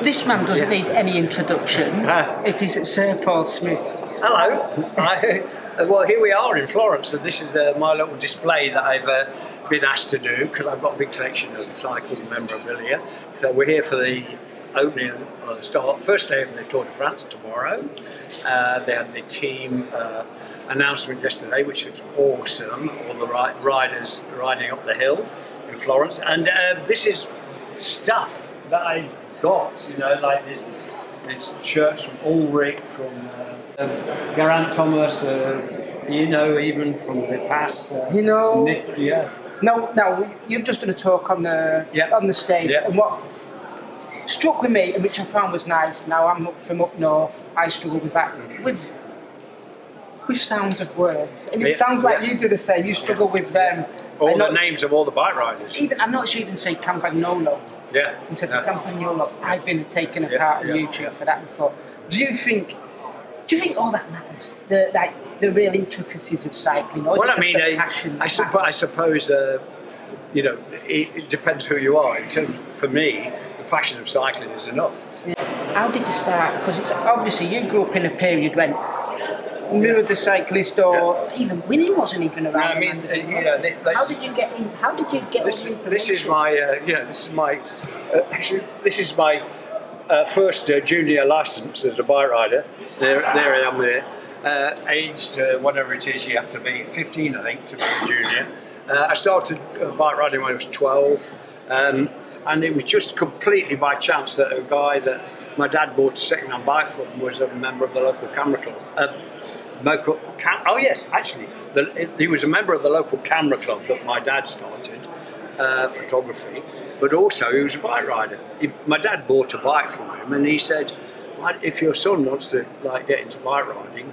This man doesn't need any introduction. It is Sir Paul Smith. Hello. Well, here we are in Florence, and this is my little display that I've been asked to do because I've got a big collection of cycling memorabilia. So we're here for the opening of the first day of the Tour de France tomorrow. They had the team announcement yesterday, which was awesome. All the riders riding up the hill in Florence, and this is stuff that I've got. You know, like this shirts from Ulrich, from Geraint Thomas. You know, even from the past. Nick, yeah. No, you've just done a talk on the stage, and what struck with me, and which I found was nice. Now I'm from up north. I struggle with that, with sounds of words, and it sounds like you do the same. You struggle with all the names of all the bike riders. Even I'm not sure you even say Campagnolo. Yeah. Instead of Campagnolo, I've been taken apart on YouTube for that before. Do you think all that matters? The real intricacies of cycling, or is it just the passion? I suppose you know, it depends who you are. For me, the passion of cycling is enough. Yeah. How did you start? Because it's obviously you grew up in a period when Mirror the Cyclist, or even winning wasn't even around. I mean, how did you get in? How did you get this is my first junior license as a bike rider. There I am there. Aged whatever it is, you have to be 15, I think, to be a junior. I started bike riding when I was 12, and it was just completely by chance that a guy that my dad bought a second-hand bike from was a member of the local camera club. He was a member of the local camera club that my dad started, photography, but also he was a bike rider. My dad bought a bike from him, and he said, if your son wants to get into bike riding,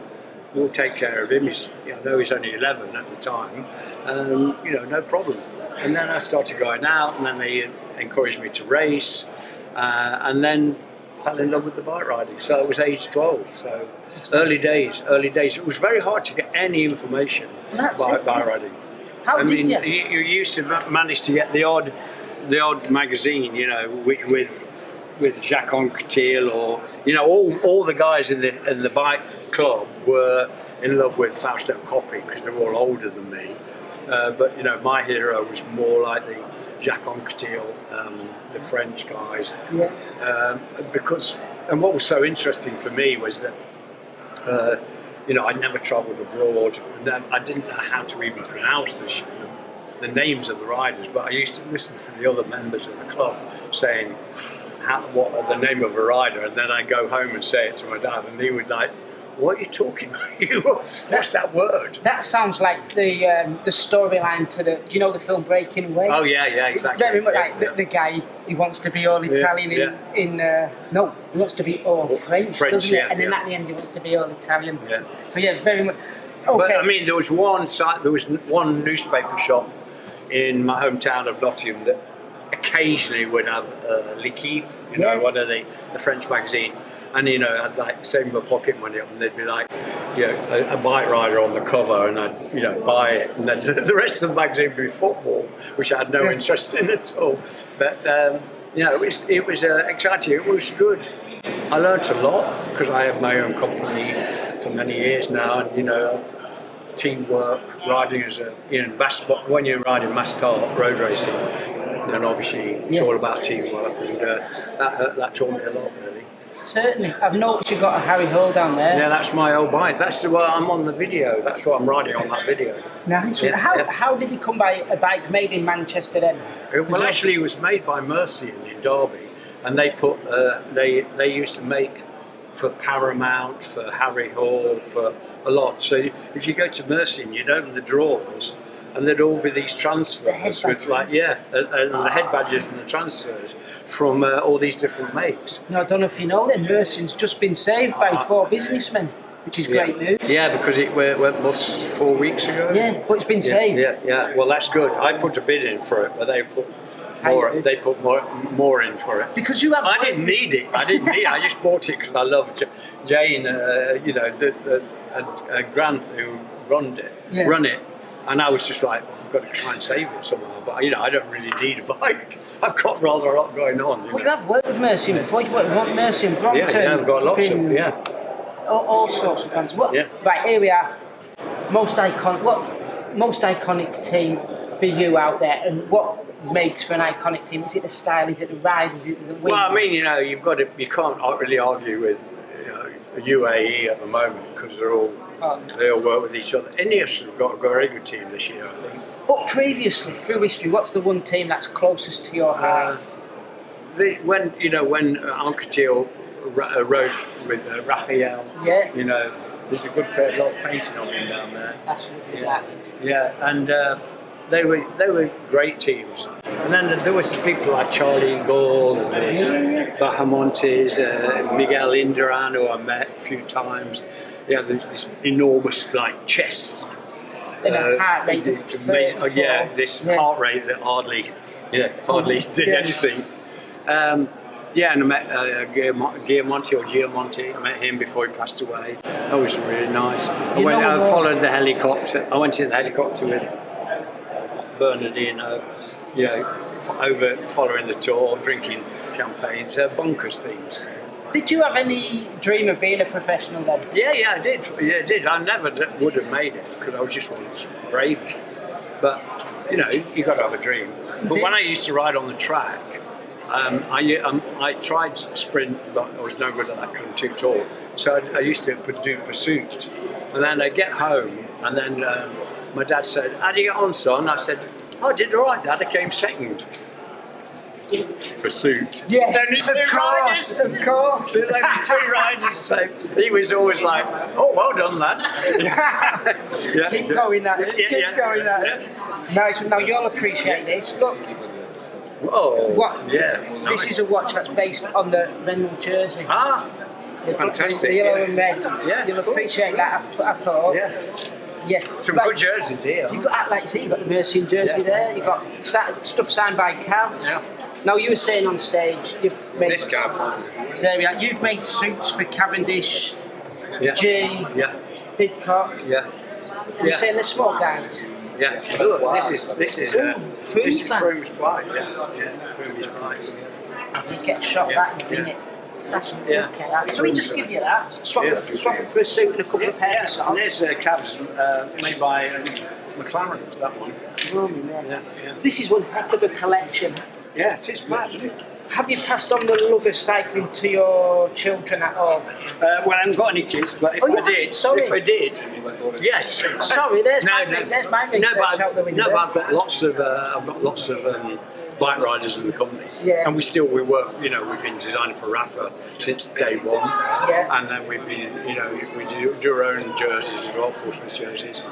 we'll take care of him. I know he's only 11 at the time, no problem. And then I started going out, and then they encouraged me to race, and then fell in love with the bike riding. So it was age 12, so early days. It was very hard to get any information about bike riding. You used to manage to get the odd magazine, with Jacques Anquetil, or all the guys in the bike club were in love with Fausto Coppi because they were all older than me. But my hero was more like the Jacques Anquetil, the French guys. Yeah. And what was so interesting for me was that I never travelled abroad, and I didn't know how to even pronounce the names of the riders. But I used to listen to the other members of the club saying what are the name of a rider, and then I go home and say it to my dad, and he would like, "What are you talking about? What's that word?" That sounds like the storyline to the film Breaking Away. Oh yeah, exactly. Very much like the guy, he wants to be all Italian he wants to be all French, doesn't it? And then at the end he wants to be all Italian. Yeah. So very much. Okay. But I mean, there was one newspaper shop in my hometown of Nottingham that occasionally would have L'Equipe, one of the French magazine. And I'd save my pocket money up, and they'd be like, a bike rider on the cover, and I'd buy it, and then the rest of the magazine would be football, which I had no interest in at all. But it was exciting. It was good. I learnt a lot because I have my own company for many years now, and teamwork, riding as when you're riding mass kart road racing, then obviously it's all about teamwork, and that taught me a lot, really. Certainly. I've noticed you've got a Harry Hole down there. Yeah, that's my old bike. That's I'm on the video. That's what I'm riding on that video. Nice. Yeah, how did you come by a bike made in Manchester then? Well, actually, it was made by Mercian in Derby, and they put they used to make for Paramount, for Harry Hall, for a lot. So if you go to Mercian, you'd open the drawers, and there'd all be these transfers with and the head badges and the transfers from all these different makes. Now, I don't know if you know that Mercian's just been saved by 4 businessmen, which is great news. Yeah, because it went bust 4 weeks ago. Yeah, but it's been saved. Yeah. Well, that's good. I put a bid in for it, but they put more in for it. Because you have. I didn't need it. I just bought it because I love Jane. Grant who run it. And I was just like, I've got to try and save it somehow. But, I don't really need a bike. I've got rather a lot going on. Well, you have worked with Mercy before. You've worked with Mercy and Brompton. Yeah, I've got lots of, all sorts of bands. Right, here we are. Most iconic team for you out there, and what makes for an iconic team? Is it the style? Is it the ride? Is it the wings? Well, I mean, you can't really argue with UAE at the moment because they all work with each other. Ineos have got a very good team this year, I think. But previously, through history, what's the one team that's closest to your heart? When Anquetil rode with Raphael, there's a good lot of painting on him down there. That's lovely, that is. Yeah, and they were great teams. And then there was people like Charlie Gall and Bahamontes, Miguel Indurain, who I met a few times. Yeah, there's this enormous chest. Heart rate this heart rate that hardly did anything. And I met Giamonti. I met him before he passed away. That was really nice. I followed the helicopter. I went in the helicopter with Bernardino, following the tour, drinking champagne. Bonkers things. Did you have any dream of being a professional then? Yeah, I did. Yeah, I did. I never would have made it because I wasn't brave enough. But you got to have a dream. But when I used to ride on the track, I tried sprint, but I was no good at that because I'm too tall. So I used to do pursuit, and then I'd get home, and then my dad said, "How do you get on, son?" I said, "Oh, I did all right, Dad. I came second." Pursuit. Yes, only two riders. Of course. There's only two riders, so he was always like, "Oh, well done, lad." Keep going, that. Keep going, that. Yeah. Nice. Now you'll appreciate this. Look. Oh. What? Yeah. This is a watch that's based on the Renault jersey. Ah. Fantastic. The yellow and red. Yeah. You'll appreciate that. I thought. Yeah. Yeah. Some good jerseys here. You've got, you've got the Mercy jersey there. You've got stuff signed by Cav. Yeah. Now you were saying on stage, you've made This Cav. There we are. You've made suits for Cavendish, G, Bidcock. Yeah. You're saying the small guys. Yeah. Look, this is Froome's bike. Yeah. Froome's bike. You get shot back and bring it. That's okay. So we just give you that. Swap it for a suit and a couple of pairs of socks. And there's Cavs made by McLaren. That one. This is one heck of a collection. Yeah, it is mad, isn't it? Have you passed on the love of cycling to your children at all? Well, I haven't got any kids, but if I did, yes. Sorry, there's my research out the window. No, but I've got lots of bike riders in the company, and we work. We've been designing for Rafa since day one, and then we've been, we do our own jerseys as well, Portsmouth jerseys.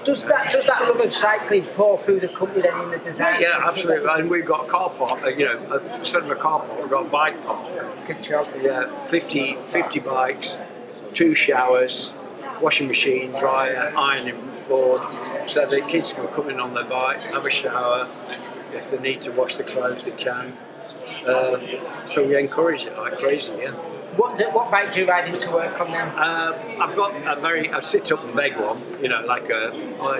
Does that love of cycling pour through the company then in the design? Yeah, absolutely. And we've got a car park. Instead of a car park, we've got a bike park. Good job. Yeah, 50 bikes, 2 showers, washing machine, dryer, ironing board, so the kids can come in on their bike, have a shower. If they need to wash the clothes, they can. So we encourage it like crazy. Yeah. What bike do you ride into work on then? I've got a sit-up and beg one, like a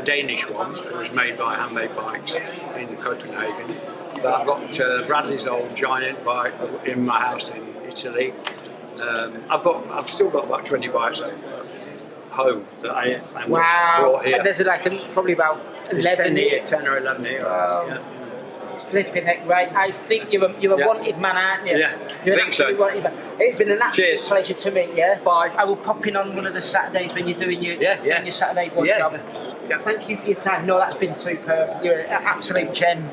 Danish one. It was made by Handmade Bikes in Copenhagen. But I've got Bradley's old giant bike in my house in Italy. I've still got about 20 bikes at home that I brought here. And there's probably about 11 here. 10 or 11 here. Yeah. Flipping heck, right. I think you're a wanted man, aren't you? Yeah, you're I think so. Wanted man. It's been an absolute pleasure to meet you. Bye. I will pop in on one of the Saturdays when you're doing your Saturday job. Yeah. Thank you for your time. No, that's been superb. You're an absolute gem.